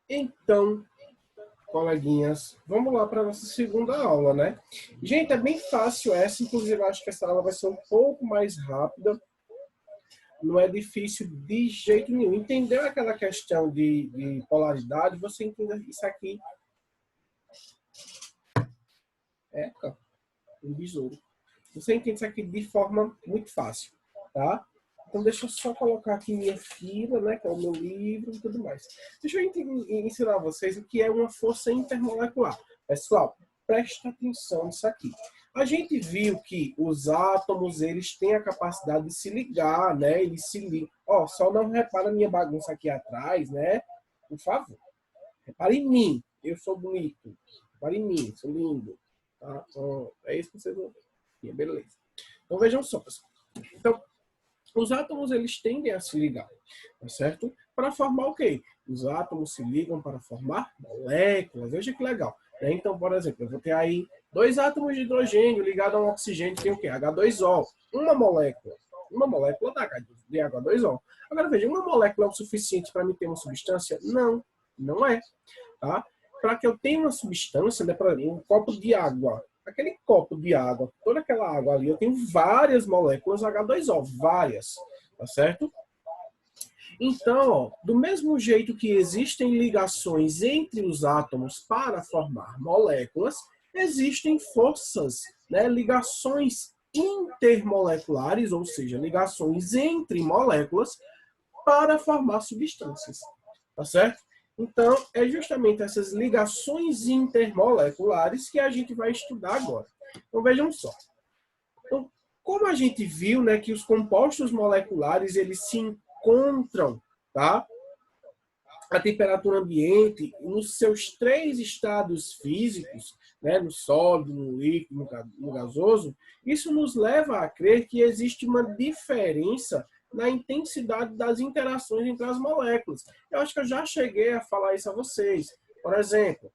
Então, coleguinhas, vamos lá para a nossa segunda aula, né? Gente, é bem fácil essa, inclusive eu acho que essa aula vai ser um pouco mais rápida, não é difícil de jeito nenhum. Entendeu aquela questão de polaridade? Você entende isso aqui, cara, um besouro. Você entende isso aqui de forma muito fácil, tá? Então, deixa eu só colocar aqui minha fila, né, que é o meu livro e tudo mais. Deixa eu ensinar a vocês o que é uma força intermolecular. Pessoal, presta atenção nisso aqui. A gente viu que os átomos, eles têm a capacidade de se ligar, né? Eles se ligam. Ó, só não repara a minha bagunça aqui atrás, né? Por favor. Repare em mim. Eu sou bonito. Repare em mim. Sou lindo. Tá? Então, é isso que vocês vão ver. Beleza. Então, vejam só, pessoal. Então, os átomos, eles tendem a se ligar, tá certo? Para formar o quê? Os átomos se ligam para formar moléculas. Veja que legal. Né? Então, por exemplo, eu vou ter aí dois átomos de hidrogênio ligados a um oxigênio, tem o quê? H2O. Uma molécula. Uma molécula de H2O. Agora, veja, uma molécula é o suficiente para me ter uma substância? Não, não é. Tá? Para que eu tenha uma substância, né, para um copo de água, aquele copo de água, toda aquela água ali, eu tenho várias moléculas H2O, várias, tá certo? Então, ó, do mesmo jeito que existem ligações entre os átomos para formar moléculas, existem forças, né, ligações intermoleculares, ou seja, ligações entre moléculas para formar substâncias, tá certo? Então, é justamente essas ligações intermoleculares que a gente vai estudar agora. Então, vejam só. Então, como a gente viu, né, que os compostos moleculares, eles se encontram, tá? A temperatura ambiente, nos seus três estados físicos, né, no sólido, no líquido, no gasoso, isso nos leva a crer que existe uma diferença na intensidade das interações entre as moléculas. Eu acho que eu já cheguei a falar isso a vocês. Por exemplo,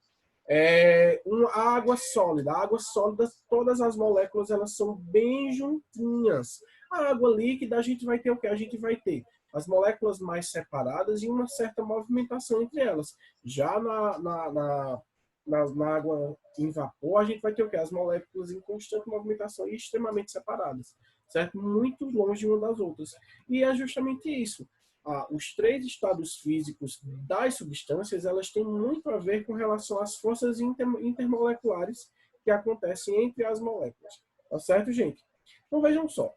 a água sólida. A água sólida, todas as moléculas elas são bem juntinhas. A água líquida, a gente vai ter o quê? A gente vai ter as moléculas mais separadas e uma certa movimentação entre elas. Já na água em vapor, a gente vai ter o quê? As moléculas em constante movimentação e extremamente separadas, certo? Muito longe uma das outras. E é justamente isso. Os três estados físicos das substâncias, elas têm muito a ver com relação às forças intermoleculares que acontecem entre as moléculas. Tá certo, gente? Então vejam só.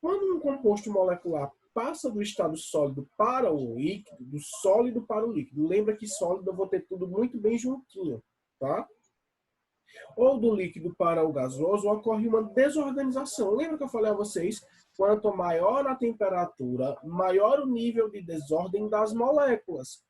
Quando um composto molecular passa do estado sólido para o líquido, do sólido para o líquido, lembra que sólido eu vou ter tudo muito bem juntinho, tá? Ou do líquido para o gasoso, ocorre uma desorganização. Lembra que eu falei a vocês? Quanto maior a temperatura, maior o nível de desordem das moléculas,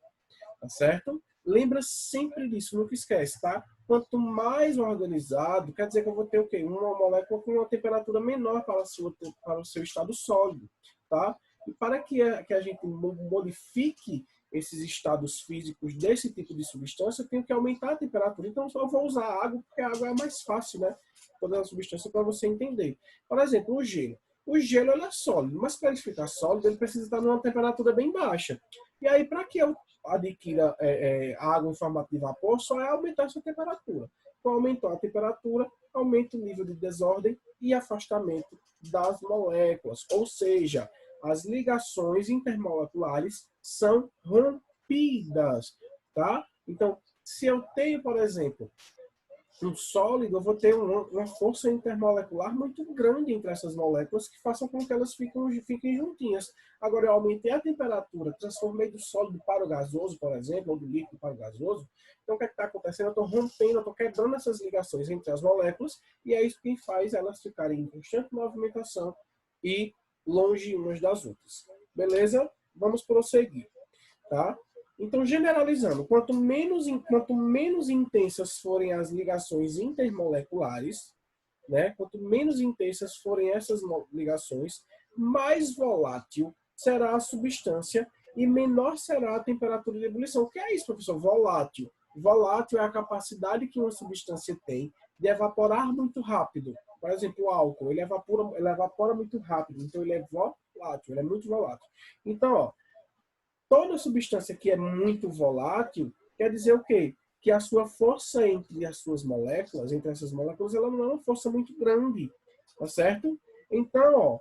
tá certo? Lembra sempre disso, nunca esquece, tá? Quanto mais organizado, quer dizer que eu vou ter o quê? Uma molécula com uma temperatura menor para o seu estado sólido, tá? E para que a gente modifique esses estados físicos desse tipo de substância, eu tenho que aumentar a temperatura. Então, eu vou usar água, porque a água é mais fácil, né? Toda a substância para você entender. Por exemplo, o gelo. O gelo ele é sólido, mas para ele ficar sólido, ele precisa estar numa temperatura bem baixa. E aí, para que eu adquira água em formato de vapor, só é aumentar a sua temperatura. Então, aumentou a temperatura, aumenta o nível de desordem e afastamento das moléculas. Ou seja, as ligações intermoleculares são rompidas, tá? Então, se eu tenho, por exemplo, um sólido, eu vou ter uma força intermolecular muito grande entre essas moléculas que façam com que elas fiquem juntinhas. Agora, eu aumentei a temperatura, transformei do sólido para o gasoso, por exemplo, ou do líquido para o gasoso. Então, o que está acontecendo? Eu estou rompendo, eu estou quebrando essas ligações entre as moléculas e é isso que faz elas ficarem em constante movimentação e longe umas das outras. Beleza? Vamos prosseguir, tá? Então, generalizando, quanto menos intensas forem as ligações intermoleculares, né, quanto menos intensas forem essas ligações, mais volátil será a substância e menor será a temperatura de ebulição. O que é isso, professor? Volátil. Volátil é a capacidade que uma substância tem de evaporar muito rápido. Por exemplo, o álcool, ele evapora muito rápido, então ele é volátil, ele é muito volátil. Então, ó, toda substância que é muito volátil, Quer dizer o quê? Que a sua força entre as suas moléculas, entre essas moléculas, ela não é uma força muito grande, tá certo? Então, ó,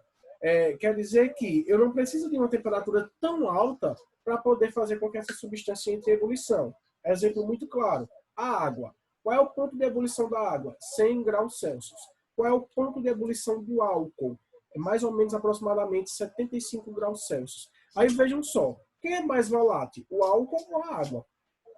quer dizer que eu não preciso de uma temperatura tão alta para poder fazer com que essa substância entre em ebulição. Exemplo muito claro, a água. Qual é o ponto de ebulição da água? 100 graus Celsius. Qual é o ponto de ebulição do álcool? É mais ou menos aproximadamente 75 graus Celsius. Aí vejam só, quem é mais volátil, o álcool ou a água?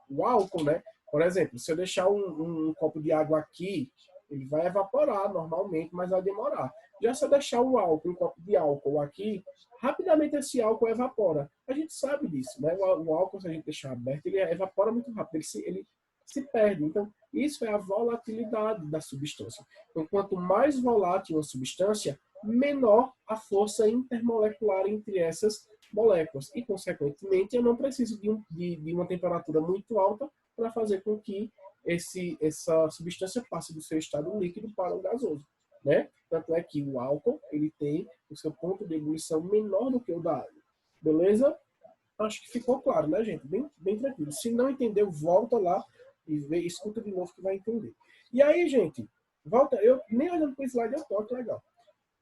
O álcool, né? Por exemplo, se eu deixar um copo de água aqui, ele vai evaporar normalmente, mas vai demorar. Já se eu deixar o álcool, um copo de álcool aqui, rapidamente esse álcool evapora. A gente sabe disso, né? O álcool, se a gente deixar aberto, ele evapora muito rápido, ele se perde. Então, isso é a volatilidade da substância. Então, quanto mais volátil a substância, menor a força intermolecular entre essas moléculas. E, consequentemente, eu não preciso de uma temperatura muito alta para fazer com que essa substância passe do seu estado líquido para o gasoso. Né? Tanto é que o álcool ele tem o seu ponto de ebulição menor do que o da água. Beleza? Acho que ficou claro, né, gente? Bem tranquilo. Se não entendeu, volta lá e escuta de novo que vai entender. E aí, gente, volta. Eu nem olhando para o slide eu tô, que legal.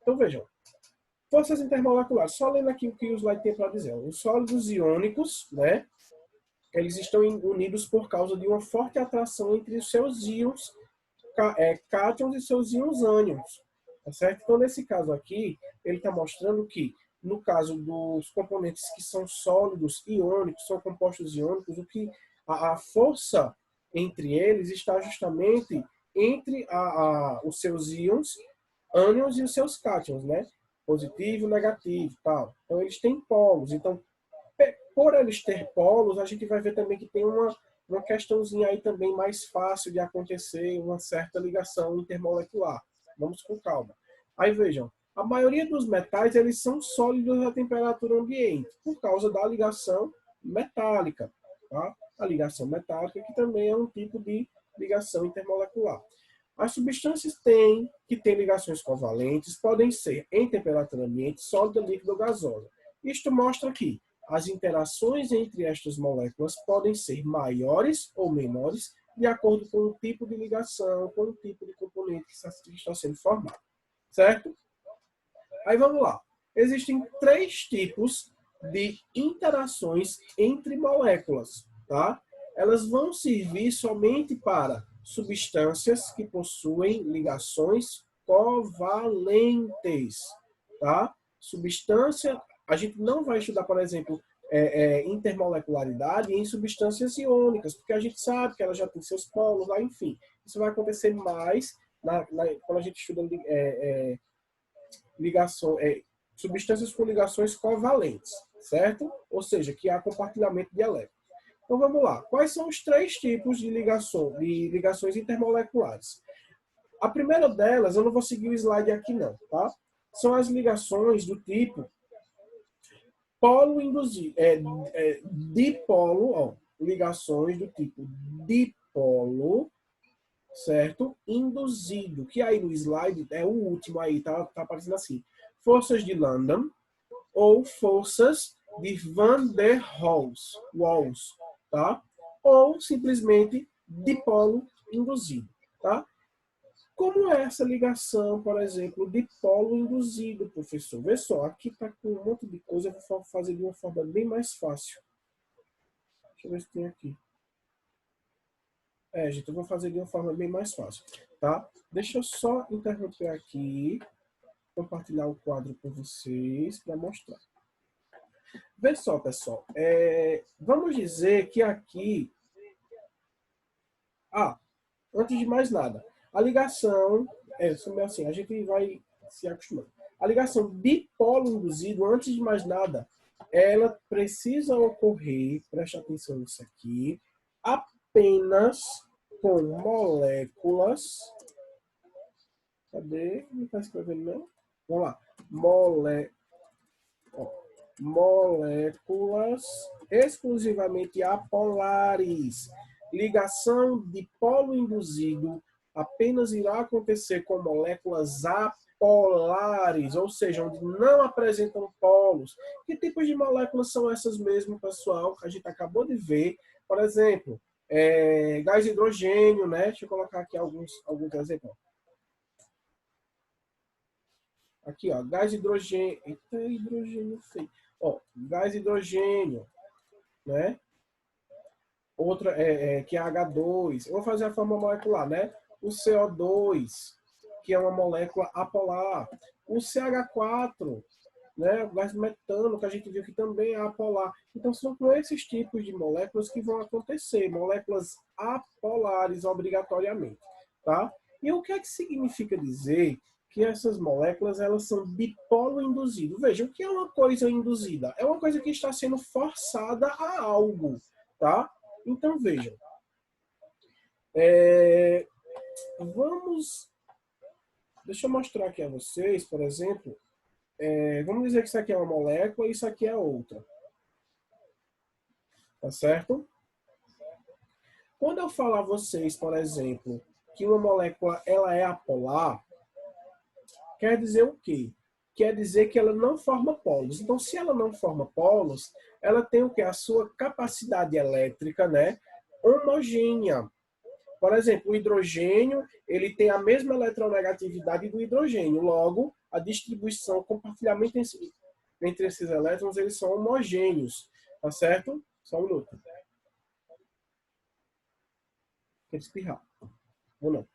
Então, vejam. Forças intermoleculares. Só lendo aqui o que o slide tem para dizer. Os sólidos iônicos, né? Eles estão unidos por causa de uma forte atração entre os seus íons cátions e seus íons ânions. Tá certo? Então, nesse caso aqui, ele está mostrando que, no caso dos componentes que são sólidos iônicos, são compostos iônicos, o que a força entre eles está justamente entre os seus íons ânions e os seus cátions, né? Positivo, negativo, tal. Então, eles têm polos. Então, por eles ter polos, a gente vai ver também que tem uma questãozinha aí também mais fácil de acontecer, uma certa ligação intermolecular. Vamos com calma. Aí vejam, a maioria dos metais eles são sólidos à temperatura ambiente, por causa da ligação metálica. Tá? A ligação metálica, que também é um tipo de ligação intermolecular. As substâncias que têm ligações covalentes podem ser, em temperatura ambiente, sólida, líquida ou gasosa. Isto mostra que as interações entre estas moléculas podem ser maiores ou menores de acordo com o tipo de ligação, com o tipo de componente que está sendo formado. Certo? Aí vamos lá. Existem 3 tipos de interações entre moléculas. Tá? Elas vão servir somente para substâncias que possuem ligações covalentes. Tá? Substância, a gente não vai estudar, por exemplo, intermolecularidade em substâncias iônicas, porque a gente sabe que ela já tem seus polos lá, enfim. Isso vai acontecer mais quando a gente estuda substâncias com ligações covalentes, certo? Ou seja, que há compartilhamento de elétrons. Então vamos lá. Quais são os 3 tipos de ligações intermoleculares? A primeira delas, eu não vou seguir o slide aqui não, tá? São as ligações do tipo polo induzido, dipolo, ó, ligações do tipo dipolo, certo? Induzido, que aí no slide é o último aí, tá aparecendo assim. Forças de Lambda ou forças de Van der Waals, tá? Ou simplesmente dipolo induzido, tá? Como é essa ligação, por exemplo, dipolo induzido, professor? Vê só, aqui está com um monte de coisa, eu vou fazer de uma forma bem mais fácil. Deixa eu ver se tem aqui. Gente, eu vou fazer de uma forma bem mais fácil, tá? Deixa eu só interromper aqui, compartilhar o quadro com vocês para mostrar. Vê só, pessoal. Vamos dizer que aqui... antes de mais nada, a ligação... assim, a gente vai se acostumando. A ligação dipolo induzido, antes de mais nada, ela precisa ocorrer, preste atenção nisso aqui, apenas com moléculas... Cadê? Não está escrevendo, não? Vamos lá. Moléculas exclusivamente apolares. Ligação de polo induzido apenas irá acontecer com moléculas apolares, ou seja, onde não apresentam polos. Que tipos de moléculas são essas mesmo, pessoal, que a gente acabou de ver? Por exemplo, Gás hidrogênio, né? Deixa eu colocar aqui alguns exemplos. Aqui, ó, gás hidrogênio. Eita, hidrogênio feio. Ó, gás hidrogênio, né? Outra que é H2. Eu vou fazer a forma molecular, né? O CO2, que é uma molécula apolar. O CH4, né? O gás metano, que a gente viu que também é apolar. Então, são com esses tipos de moléculas que vão acontecer, moléculas apolares, obrigatoriamente, tá? E o que é que significa dizer que essas moléculas elas são dipolo induzido? Veja, o que é uma coisa induzida? É uma coisa que está sendo forçada a algo, tá? Então, vejam. Vamos... Deixa eu mostrar aqui a vocês, por exemplo. Vamos dizer que isso aqui é uma molécula e isso aqui é outra. Tá certo? Quando eu falar a vocês, por exemplo, que uma molécula ela é apolar, quer dizer o quê? Quer dizer que ela não forma polos. Então, se ela não forma polos, ela tem o quê? A sua capacidade elétrica, né, homogênea. Por exemplo, o hidrogênio, ele tem a mesma eletronegatividade do hidrogênio. Logo, a distribuição, o compartilhamento entre esses elétrons, eles são homogêneos. Tá certo? Só um minuto. Quer espirrar? Ou não?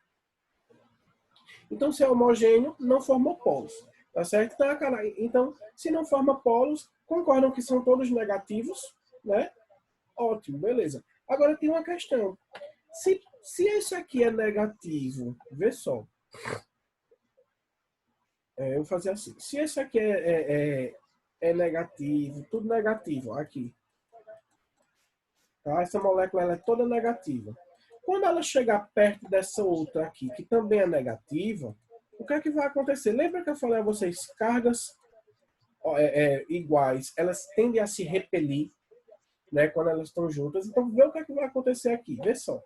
Então, se é homogêneo, não forma polos. Tá certo? Então, se não forma polos, concordam que são todos negativos, né? Ótimo, beleza. Agora tem uma questão. Se esse aqui é negativo, vê só. Eu vou fazer assim. Se esse aqui é negativo, tudo negativo, aqui. Tá? Essa molécula ela é toda negativa. Quando ela chegar perto dessa outra aqui, que também é negativa, o que é que vai acontecer? Lembra que eu falei a vocês, cargas iguais, elas tendem a se repelir, né, quando elas estão juntas. Então, vê o que é que vai acontecer aqui. Vê só.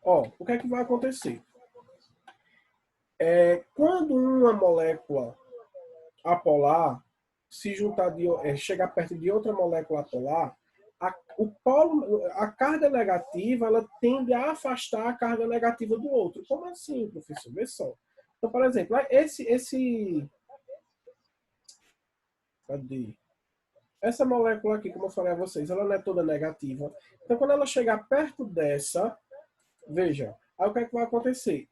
Ó, o que é que vai acontecer? Quando uma molécula apolar se juntar chegar perto de outra molécula apolar, a carga negativa ela tende a afastar a carga negativa do outro. Como assim, professor? Vê só. Então, por exemplo, cadê? Essa molécula aqui, como eu falei a vocês, ela não é toda negativa. Então, quando ela chegar perto dessa, veja, aí o que é que vai acontecer?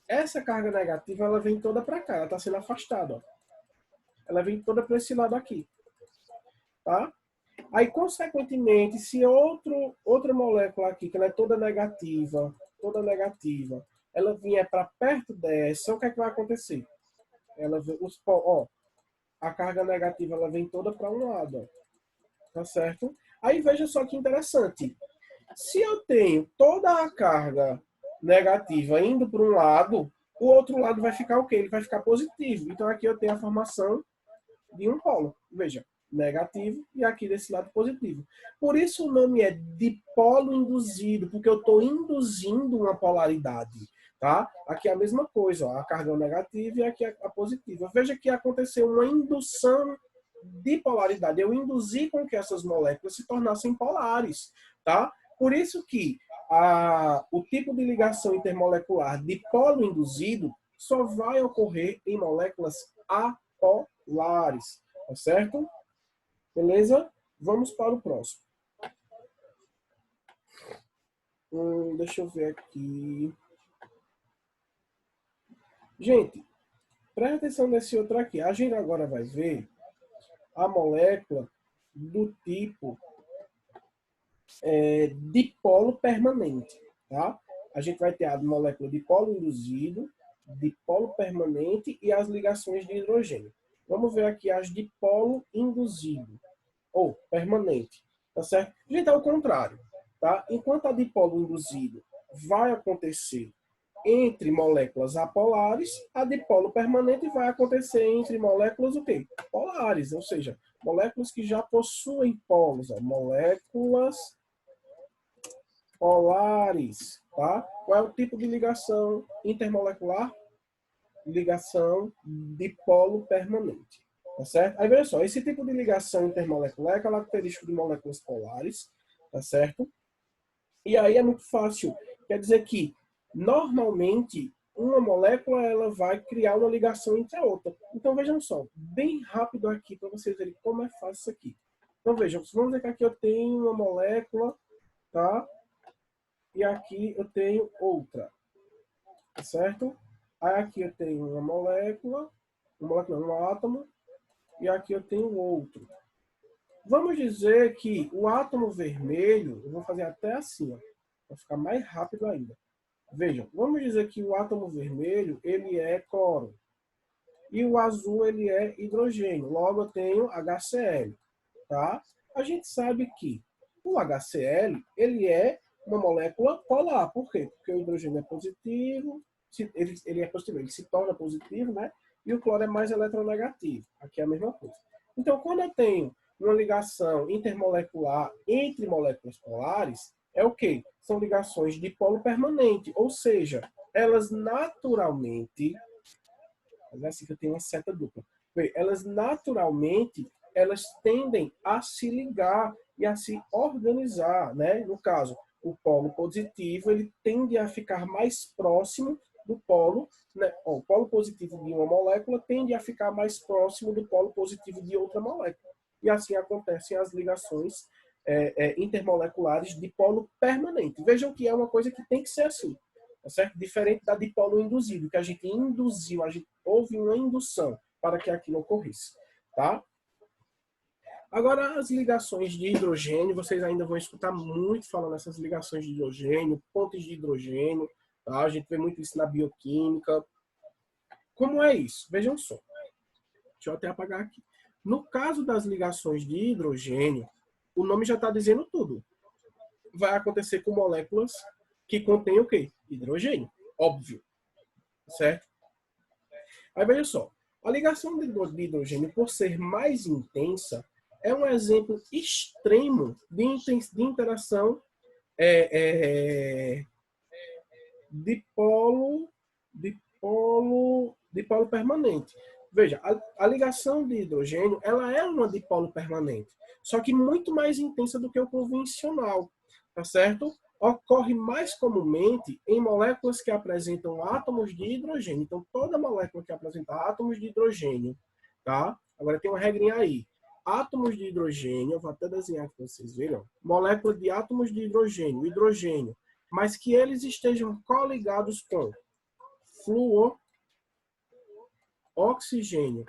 Essa carga negativa, ela vem toda para cá, ela está sendo afastada. Ó. Ela vem toda para esse lado aqui. Tá? Aí, consequentemente, se outra molécula aqui, que ela é toda negativa, ela vier para perto dessa, o que é que vai acontecer? A carga negativa ela vem toda para um lado, ó, tá certo? Aí veja só que interessante. Se eu tenho toda a carga negativa indo para um lado, o outro lado vai ficar o quê? Ele vai ficar positivo. Então aqui eu tenho a formação de um polo. Veja, negativo e aqui desse lado positivo. Por isso o nome é dipolo induzido, porque eu estou induzindo uma polaridade. Tá? Aqui é a mesma coisa, ó, a carga negativa e aqui a positiva. Veja que aconteceu uma indução de polaridade. Eu induzi com que essas moléculas se tornassem polares. Tá? Por isso que o tipo de ligação intermolecular dipolo induzido só vai ocorrer em moléculas apolares. Tá certo? Beleza? Vamos para o próximo. Deixa eu ver aqui. Gente, presta atenção nesse outro aqui. A gente agora vai ver a molécula do tipo dipolo permanente. Tá? A gente vai ter a molécula dipolo induzido, dipolo permanente e as ligações de hidrogênio. Vamos ver aqui as dipolo induzido, ou permanente. Tá certo? Gente, é o contrário. Tá? Enquanto a dipolo induzido vai acontecer entre moléculas apolares, a dipolo permanente vai acontecer entre moléculas o quê? Polares, ou seja, moléculas que já possuem polos, ó, moléculas polares, tá? Qual é o tipo de ligação intermolecular? Ligação dipolo permanente, Tá certo? Aí, veja só, esse tipo de ligação intermolecular é característico de moléculas polares, tá certo? E aí é muito fácil. Quer dizer que, normalmente, uma molécula ela vai criar uma ligação entre a outra. Então, vejam só, bem rápido aqui para vocês verem como é fácil isso aqui. Então, vejam, vamos dizer que aqui eu tenho uma molécula, tá? E aqui eu tenho outra, tá certo? Aí aqui eu tenho uma molécula, não, um átomo, e aqui eu tenho outro. Vamos dizer que o átomo vermelho, eu vou fazer até assim, ó, para ficar mais rápido ainda. Vejam, vamos dizer que o átomo vermelho, ele é cloro. E o azul, ele é hidrogênio. Logo, eu tenho HCl, tá? A gente sabe que o HCl, ele é uma molécula polar. Por quê? Porque o hidrogênio é positivo, ele é positivo, ele se torna positivo, né? E o cloro é mais eletronegativo. Aqui é a mesma coisa. Então, quando eu tenho uma ligação intermolecular entre moléculas polares, é o quê? São ligações de polo permanente, ou seja, elas naturalmente, mas é assim que eu tenho uma seta dupla, elas naturalmente, elas tendem a se ligar e a se organizar, né? No caso, o polo positivo, ele tende a ficar mais próximo do polo, né? O polo positivo de uma molécula tende a ficar mais próximo do polo positivo de outra molécula. E assim acontecem as ligações intermoleculares de polo permanente. Vejam que é uma coisa que tem que ser assim, tá certo? Diferente da dipolo induzido, que a gente induziu, houve uma indução para que aquilo ocorresse, tá? Agora, as ligações de hidrogênio, vocês ainda vão escutar muito falando nessas ligações de hidrogênio, pontes de hidrogênio, tá? A gente vê muito isso na bioquímica. Como é isso? Vejam só. Deixa eu até apagar aqui. No caso das ligações de hidrogênio, o nome já está dizendo tudo. Vai acontecer com moléculas que contêm o quê? Hidrogênio. Óbvio. Certo? Aí veja só. A ligação de hidrogênio, por ser mais intensa, é um exemplo extremo de interação dipolo permanente. Veja, a ligação de hidrogênio, ela é uma dipolo permanente, só que muito mais intensa do que o convencional, tá certo? Ocorre mais comumente em moléculas que apresentam átomos de hidrogênio. Então, toda molécula que apresenta átomos de hidrogênio, tá? Agora tem uma regrinha aí. Átomos de hidrogênio, eu vou até desenhar aqui para vocês verem, ó. Molécula de átomos de hidrogênio, mas que eles estejam coligados com flúor, oxigênio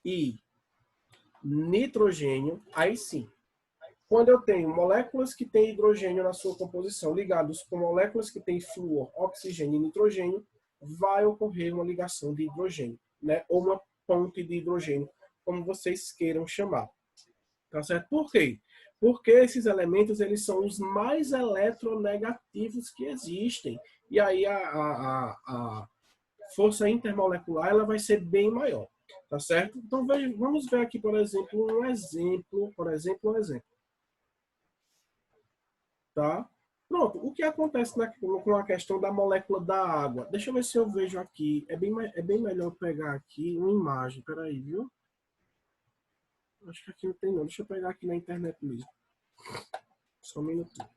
e nitrogênio, aí sim. Quando eu tenho moléculas que têm hidrogênio na sua composição ligados com moléculas que têm flúor, oxigênio e nitrogênio, vai ocorrer uma ligação de hidrogênio, né? Ou uma ponte de hidrogênio, como vocês queiram chamar. Tá certo? Por quê? Porque esses elementos eles são os mais eletronegativos que existem. E aí a força intermolecular ela vai ser bem maior. Tá certo? Então vamos ver aqui, por exemplo, um exemplo. Tá? Pronto, o que acontece com a questão da molécula da água? Deixa eu ver se eu vejo aqui. É bem melhor pegar aqui uma imagem. Peraí, viu? Acho que aqui não tem não. Deixa eu pegar aqui na internet mesmo. Só um minutinho.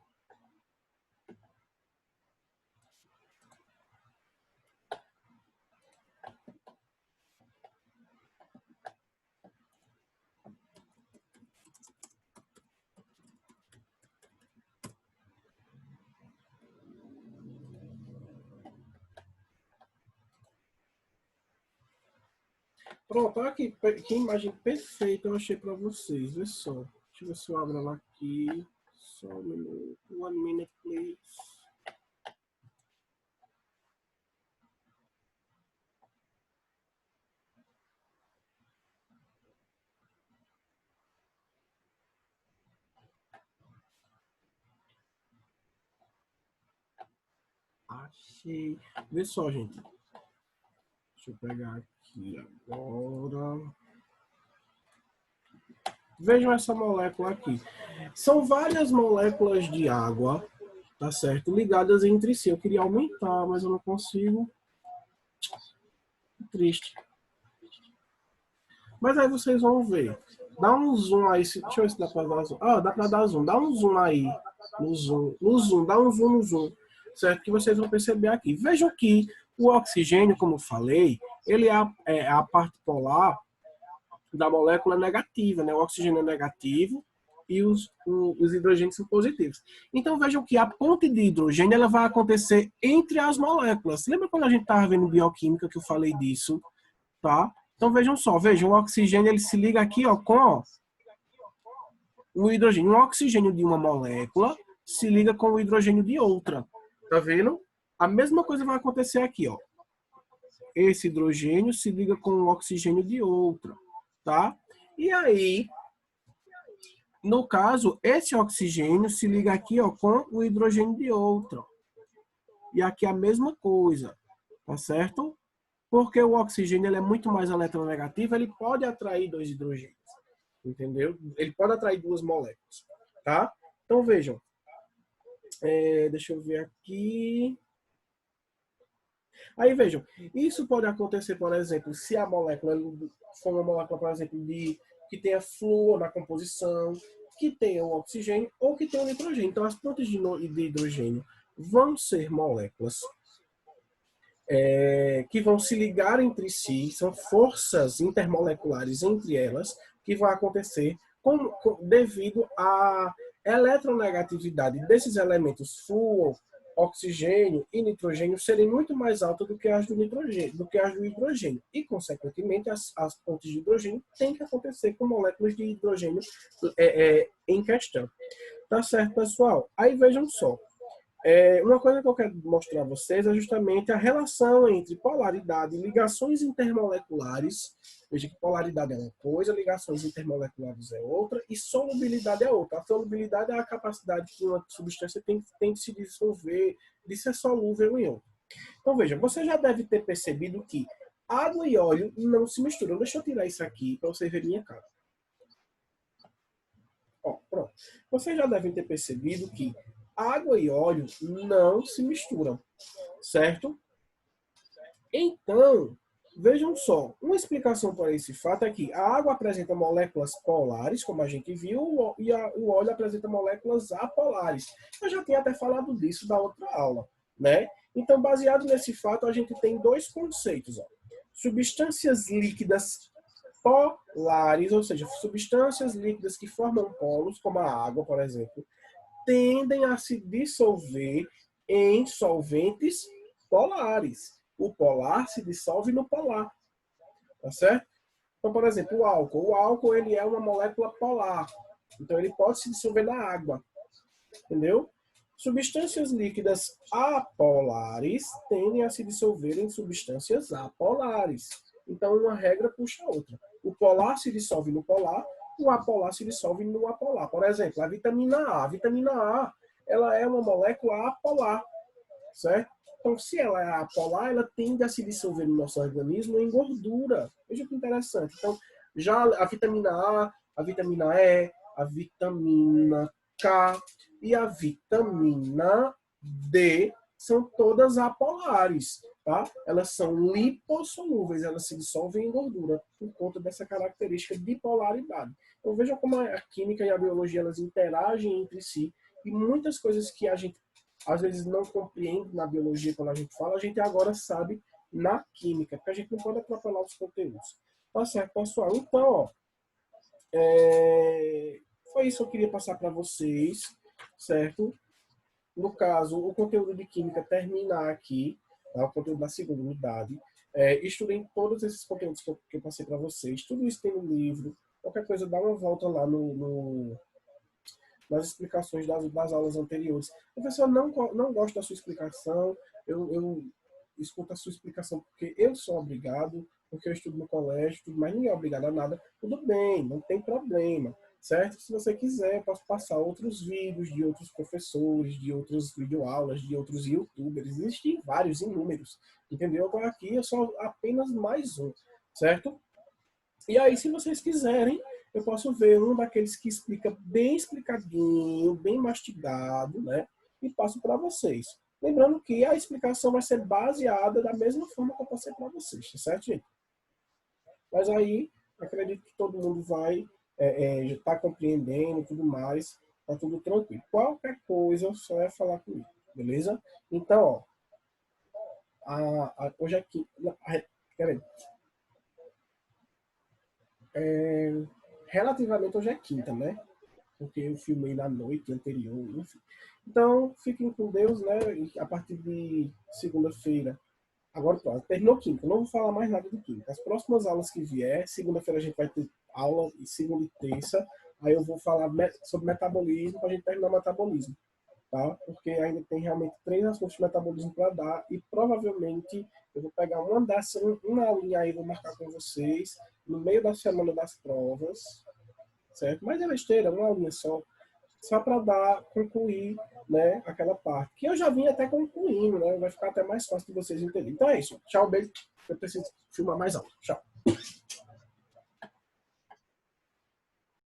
Pronto, olha aqui. Que imagem perfeita eu achei para vocês. Vê só. Deixa eu ver se eu abro ela aqui. Só um minuto. 1 minute, please. Achei. Vê só, gente. Deixa eu pegar aqui agora. Vejam essa molécula aqui. São várias moléculas de água, tá certo? Ligadas entre si. Eu queria aumentar, mas eu não consigo. Triste. Mas aí vocês vão ver. Dá um zoom aí. Deixa eu ver se dá pra dar zoom. Ah, dá pra dar zoom. Dá um zoom aí. No zoom. No zoom. Dá um zoom no zoom. Certo? Que vocês vão perceber aqui. Vejam que o oxigênio, como eu falei, ele é a parte polar da molécula negativa, né? O oxigênio é negativo e os hidrogênios são positivos. Então vejam que a ponte de hidrogênio ela vai acontecer entre as moléculas. Lembra quando a gente estava vendo bioquímica que eu falei disso? Tá? Então vejam só, vejam, o oxigênio ele se liga aqui ó, com ó, o hidrogênio. O oxigênio de uma molécula se liga com o hidrogênio de outra. Tá vendo? A mesma coisa vai acontecer aqui, ó. Esse hidrogênio se liga com o oxigênio de outra, tá? E aí, no caso, esse oxigênio se liga aqui ó, com o hidrogênio de outra. E aqui a mesma coisa, tá certo? Porque o oxigênio ele é muito mais eletronegativo, ele pode atrair dois hidrogênios, entendeu? Ele pode atrair duas moléculas, tá? Então vejam, deixa eu ver aqui. Aí vejam, isso pode acontecer, por exemplo, se a molécula for uma molécula, por exemplo, que tenha flúor na composição, que tenha o oxigênio ou que tenha o nitrogênio. Então as pontes de hidrogênio vão ser moléculas que vão se ligar entre si, são forças intermoleculares entre elas, que vão acontecer devido à eletronegatividade desses elementos flúor, oxigênio e nitrogênio serem muito mais altas do que as do nitrogênio, do que as do hidrogênio. E, consequentemente, as pontes de hidrogênio têm que acontecer com moléculas de hidrogênio em questão. Tá certo, pessoal? Aí vejam só. Uma coisa que eu quero mostrar a vocês é justamente a relação entre polaridade e ligações intermoleculares. Veja que polaridade é uma coisa, ligações intermoleculares é outra e solubilidade é outra. A solubilidade é a capacidade que uma substância tem de se dissolver, de ser solúvel em outra. Então veja, você já deve ter percebido que água e óleo não se misturam. Deixa eu tirar isso aqui para você ver minha cara. Ó, pronto. Vocês já devem ter percebido que água e óleo não se misturam, certo? Então, vejam só, uma explicação para esse fato é que a água apresenta moléculas polares, como a gente viu, e o óleo apresenta moléculas apolares. Eu já tinha até falado disso da outra aula, né? Então, baseado nesse fato, a gente tem dois conceitos. Ó. Substâncias líquidas polares, ou seja, substâncias líquidas que formam polos, como a água, por exemplo, tendem a se dissolver em solventes polares. O polar se dissolve no polar, tá certo? Então, por exemplo, o álcool. O álcool ele é uma molécula polar, então ele pode se dissolver na água, entendeu? Substâncias líquidas apolares tendem a se dissolver em substâncias apolares. Então, uma regra puxa a outra. O polar se dissolve no polar, o apolar se dissolve no apolar. Por exemplo, a vitamina A. A vitamina A ela é uma molécula apolar, certo? Então, se ela é apolar, ela tende a se dissolver no nosso organismo em gordura. Veja que interessante. Então, já a vitamina A, a vitamina E, a vitamina K e a vitamina D são todas apolares, tá? Elas são lipossolúveis, elas se dissolvem em gordura por conta dessa característica de polaridade. Então vejam como a química e a biologia elas interagem entre si e muitas coisas que a gente às vezes não compreende na biologia quando a gente fala, a gente agora sabe na química, porque a gente não pode atropelar os conteúdos. Tá certo, pessoal? Então, ó, foi isso que eu queria passar para vocês, certo? No caso, o conteúdo de química termina aqui, tá? O conteúdo da segunda unidade. Estudem todos esses conteúdos que eu passei para vocês. Tudo isso tem no livro. Qualquer coisa, dá uma volta lá nas explicações das aulas anteriores. Professor, não gosto da sua explicação, eu escuto a sua explicação porque eu sou obrigado, porque eu estudo no colégio, mas ninguém é obrigado a nada. Tudo bem, não tem problema, certo? Se você quiser, eu posso passar outros vídeos de outros professores, de outras videoaulas, de outros youtubers. Existem vários, inúmeros, entendeu? Agora aqui eu sou apenas mais um, certo? E aí, se vocês quiserem, eu posso ver um daqueles que explica bem explicadinho, bem mastigado, né? E passo para vocês. Lembrando que a explicação vai ser baseada da mesma forma que eu passei para vocês, tá certo, gente? Mas aí, acredito que todo mundo vai já estar compreendendo tudo mais, tá tudo tranquilo. Qualquer coisa, só é falar comigo, beleza? Então, ó, hoje aqui, peraí, relativamente hoje é quinta, né? Porque eu filmei na noite anterior, enfim. Então, fiquem com Deus, né? E a partir de segunda-feira, agora pronto, terminou quinta, não vou falar mais nada de quinta. As próximas aulas que vier, segunda-feira a gente vai ter aula, e segunda e terça, aí eu vou falar sobre metabolismo, para a gente terminar o metabolismo, tá? Porque ainda tem realmente 3 assuntos de metabolismo para dar, e provavelmente eu vou pegar uma aulinha aí, vou marcar com vocês, no meio da semana das provas, certo? Mas é besteira, uma aulinha só para concluir, né, aquela parte. Que eu já vim até concluindo, né? Vai ficar até mais fácil de vocês entenderem. Então é isso. Tchau, beijo. Eu preciso filmar mais alto. Tchau.